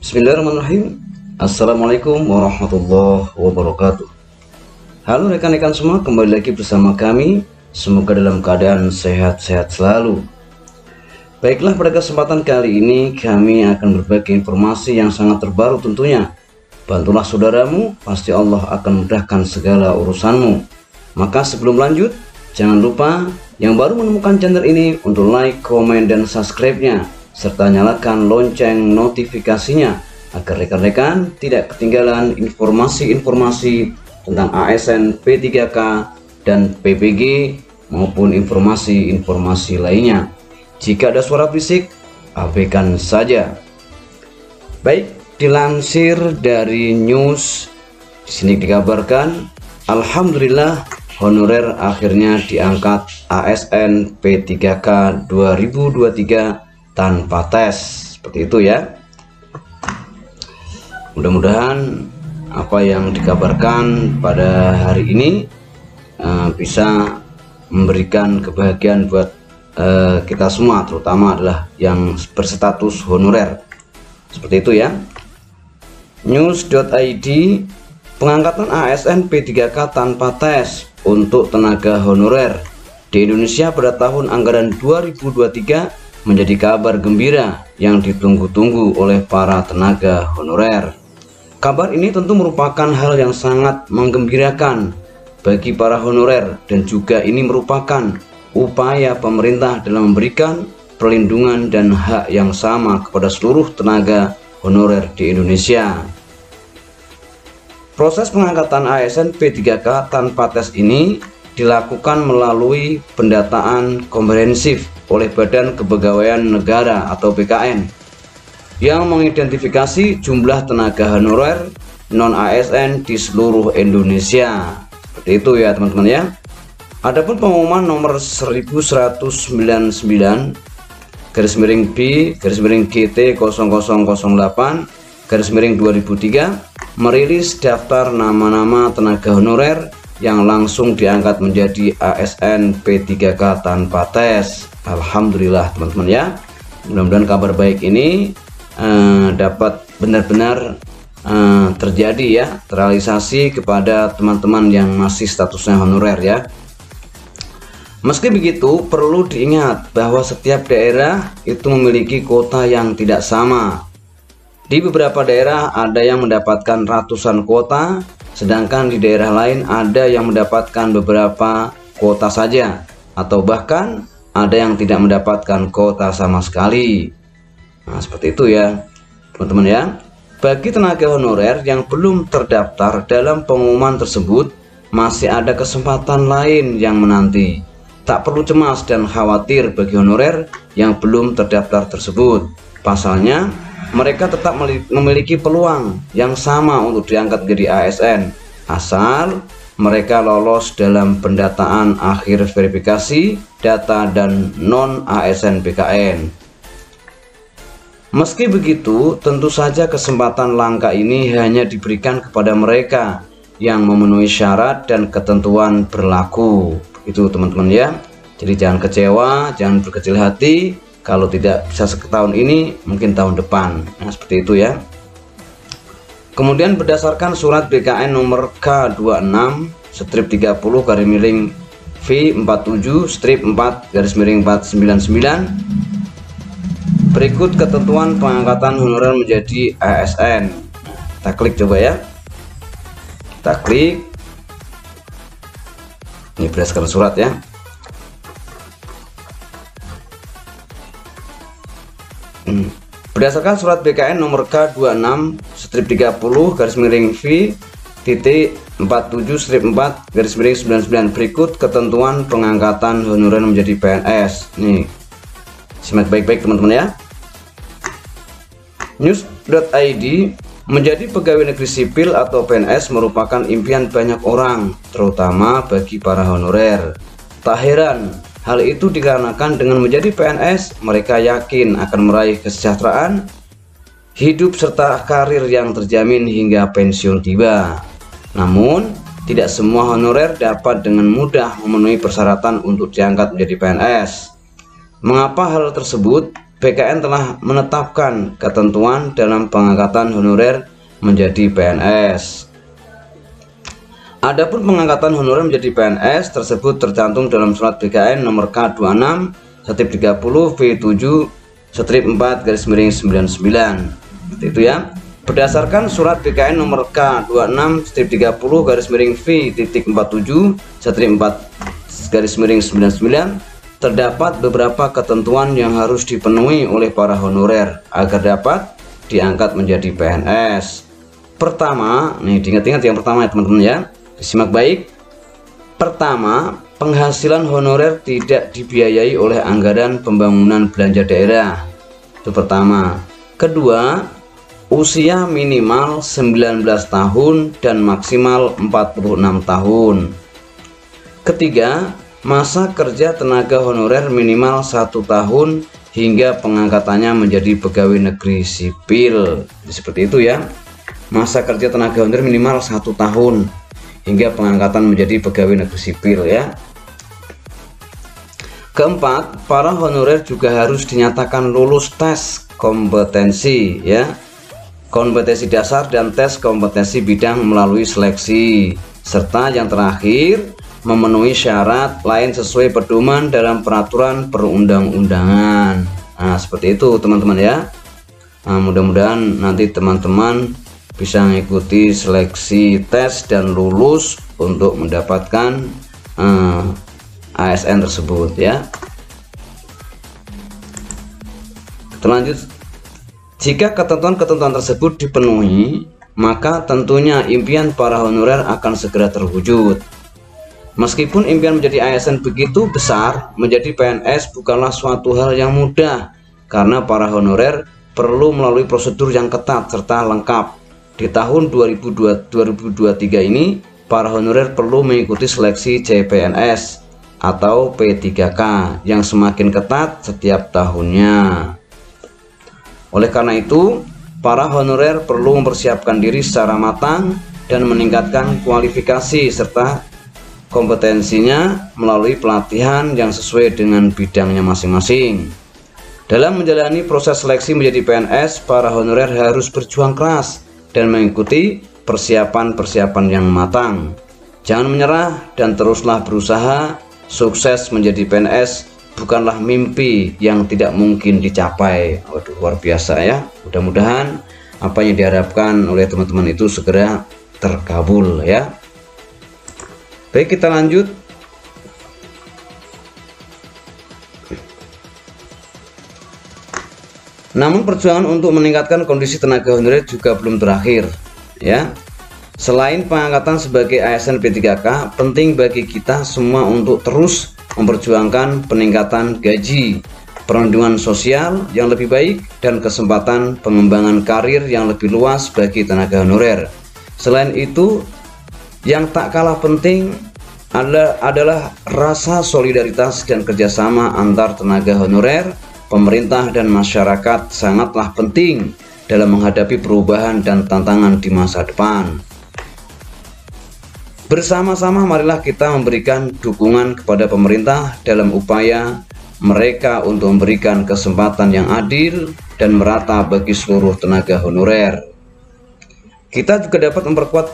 Bismillahirrahmanirrahim. Assalamualaikum warahmatullahi wabarakatuh. Halo rekan-rekan semua, kembali lagi bersama kami. Semoga dalam keadaan sehat-sehat selalu. Baiklah, pada kesempatan kali ini kami akan berbagi informasi yang sangat terbaru tentunya. Bantulah saudaramu, pasti Allah akan mudahkan segala urusanmu. Maka sebelum lanjut, jangan lupa yang baru menemukan channel ini untuk like, komen, dan subscribe-nya, serta nyalakan lonceng notifikasinya agar rekan-rekan tidak ketinggalan informasi-informasi tentang ASN P3K dan PPG maupun informasi-informasi lainnya. Jika ada suara berisik, abaikan saja. Baik, dilansir dari news, di sini dikabarkan, alhamdulillah honorer akhirnya diangkat ASN P3K 2023 tanpa tes. Seperti itu ya. Mudah-mudahan apa yang dikabarkan pada hari ini bisa memberikan kebahagiaan buat kita semua, terutama adalah yang berstatus honorer. Seperti itu ya. News.id, pengangkatan ASN P3K tanpa tes untuk tenaga honorer di Indonesia pada tahun anggaran 2023 menjadi kabar gembira yang ditunggu-tunggu oleh para tenaga honorer. Kabar ini tentu merupakan hal yang sangat menggembirakan bagi para honorer, dan juga ini merupakan upaya pemerintah dalam memberikan perlindungan dan hak yang sama kepada seluruh tenaga honorer di Indonesia. Proses pengangkatan ASN P3K tanpa tes ini dilakukan melalui pendataan komprehensif oleh Badan Kepegawaian Negara atau BKN yang mengidentifikasi jumlah tenaga honorer non-ASN di seluruh Indonesia. Seperti itu ya teman-teman ya. Adapun pengumuman nomor 1199 B/GT 0008 2003 merilis daftar nama-nama tenaga honorer yang langsung diangkat menjadi ASN P3K tanpa tes. Alhamdulillah teman-teman ya. Mudah-mudahan kabar baik ini dapat benar-benar terjadi ya, terrealisasi kepada teman-teman yang masih statusnya honorer ya. Meski begitu, perlu diingat bahwa setiap daerah itu memiliki kuota yang tidak sama. Di beberapa daerah ada yang mendapatkan ratusan kuota, sedangkan di daerah lain ada yang mendapatkan beberapa kuota saja, atau bahkan ada yang tidak mendapatkan kuota sama sekali. Nah, seperti itu ya teman-teman ya. Bagi tenaga honorer yang belum terdaftar dalam pengumuman tersebut, masih ada kesempatan lain yang menanti. Tak perlu cemas dan khawatir bagi honorer yang belum terdaftar tersebut. Pasalnya, mereka tetap memiliki peluang yang sama untuk diangkat menjadi ASN, asal mereka lolos dalam pendataan akhir verifikasi data dan non-ASN BKN. Meski begitu, tentu saja kesempatan langka ini hanya diberikan kepada mereka yang memenuhi syarat dan ketentuan berlaku. Itu teman-teman ya. Jadi jangan kecewa, jangan berkecil hati. Kalau tidak bisa setahun ini, mungkin tahun depan. Nah, seperti itu ya. Kemudian berdasarkan surat BKN nomor K26-30-V47-4-499 berikut ketentuan pengangkatan honorer menjadi ASN. Kita klik coba ya. Kita klik. Ini berdasarkan surat ya. Berdasarkan surat BKN nomor K26-30-V-47-4-99 berikut ketentuan pengangkatan honorer menjadi PNS. Nih, simak baik-baik teman-teman ya. News.id, menjadi pegawai negeri sipil atau PNS merupakan impian banyak orang, terutama bagi para honorer. Tak heran, hal itu dikarenakan dengan menjadi PNS, mereka yakin akan meraih kesejahteraan hidup serta karir yang terjamin hingga pensiun tiba. Namun, tidak semua honorer dapat dengan mudah memenuhi persyaratan untuk diangkat menjadi PNS. Mengapa hal tersebut? BKN telah menetapkan ketentuan dalam pengangkatan honorer menjadi PNS. Adapun pengangkatan honorer menjadi PNS tersebut tercantum dalam surat BKN nomor K26/30 V7/4/99. Seperti itu ya. Berdasarkan surat BKN nomor K26/30 V-47/4/99 terdapat beberapa ketentuan yang harus dipenuhi oleh para honorer agar dapat diangkat menjadi PNS. Pertama, nih diingat-ingat yang pertama ya teman-teman ya. Disimak baik. Pertama, penghasilan honorer tidak dibiayai oleh anggaran pembangunan belanja daerah. Itu pertama. Kedua, usia minimal 19 tahun dan maksimal 46 tahun. Ketiga, masa kerja tenaga honorer minimal 1 tahun hingga pengangkatannya menjadi pegawai negeri sipil. Seperti itu ya. Masa kerja tenaga honorer minimal 1 tahun hingga pengangkatan menjadi pegawai negeri sipil ya. Keempat, para honorer juga harus dinyatakan lulus tes kompetensi ya, kompetensi dasar dan tes kompetensi bidang melalui seleksi, serta yang terakhir memenuhi syarat lain sesuai pedoman dalam peraturan perundang-undangan. Nah, seperti itu teman-teman ya. Nah, mudah-mudahan nanti teman-teman bisa mengikuti seleksi tes dan lulus untuk mendapatkan ASN tersebut ya. Kita lanjut. Jika ketentuan-ketentuan tersebut dipenuhi, maka tentunya impian para honorer akan segera terwujud. Meskipun impian menjadi ASN begitu besar, menjadi PNS bukanlah suatu hal yang mudah karena para honorer perlu melalui prosedur yang ketat serta lengkap. Di tahun 2023 ini, para honorer perlu mengikuti seleksi CPNS atau P3K yang semakin ketat setiap tahunnya. Oleh karena itu, para honorer perlu mempersiapkan diri secara matang dan meningkatkan kualifikasi serta kompetensinya melalui pelatihan yang sesuai dengan bidangnya masing-masing. Dalam menjalani proses seleksi menjadi PNS, para honorer harus berjuang keras dan mengikuti persiapan-persiapan yang matang. Jangan menyerah dan teruslah berusaha. Sukses menjadi PNS bukanlah mimpi yang tidak mungkin dicapai. Waduh, luar biasa ya. Mudah-mudahan apa yang diharapkan oleh teman-teman itu segera terkabul ya. Baik, kita lanjut. Namun perjuangan untuk meningkatkan kondisi tenaga honorer juga belum berakhir ya. Selain pengangkatan sebagai ASN P3K, penting bagi kita semua untuk terus memperjuangkan peningkatan gaji, perlindungan sosial yang lebih baik, dan kesempatan pengembangan karir yang lebih luas bagi tenaga honorer. Selain itu, yang tak kalah penting adalah rasa solidaritas dan kerjasama antar tenaga honorer, pemerintah, dan masyarakat sangatlah penting dalam menghadapi perubahan dan tantangan di masa depan. Bersama-sama marilah kita memberikan dukungan kepada pemerintah dalam upaya mereka untuk memberikan kesempatan yang adil dan merata bagi seluruh tenaga honorer. Kita juga dapat memperkuat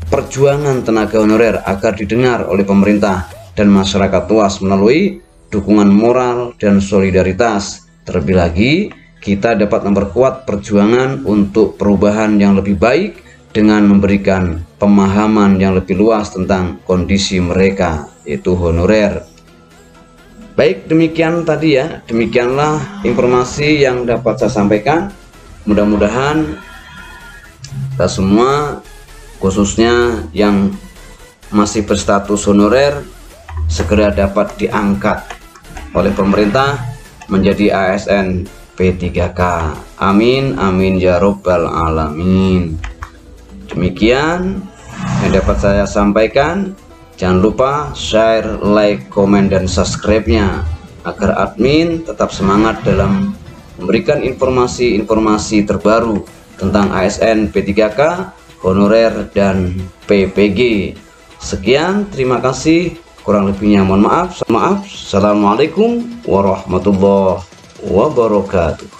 perjuangan tenaga honorer agar didengar oleh pemerintah dan masyarakat luas melalui dukungan moral dan solidaritas. Terlebih lagi, kita dapat memperkuat perjuangan untuk perubahan yang lebih baik dengan memberikan pemahaman yang lebih luas tentang kondisi mereka, yaitu honorer. Baik, demikian tadi ya, demikianlah informasi yang dapat saya sampaikan. Mudah-mudahan kita semua, khususnya yang masih berstatus honorer, segera dapat diangkat oleh pemerintah menjadi ASN P3K. Amin, amin ya robbal alamin. Demikian yang dapat saya sampaikan. Jangan lupa share, like, komen, dan subscribe-nya agar admin tetap semangat dalam memberikan informasi-informasi terbaru tentang ASN P3K, honorer, dan PPG. Sekian, terima kasih. Kurang lebihnya mohon maaf. Assalamualaikum warahmatullahi wabarakatuh.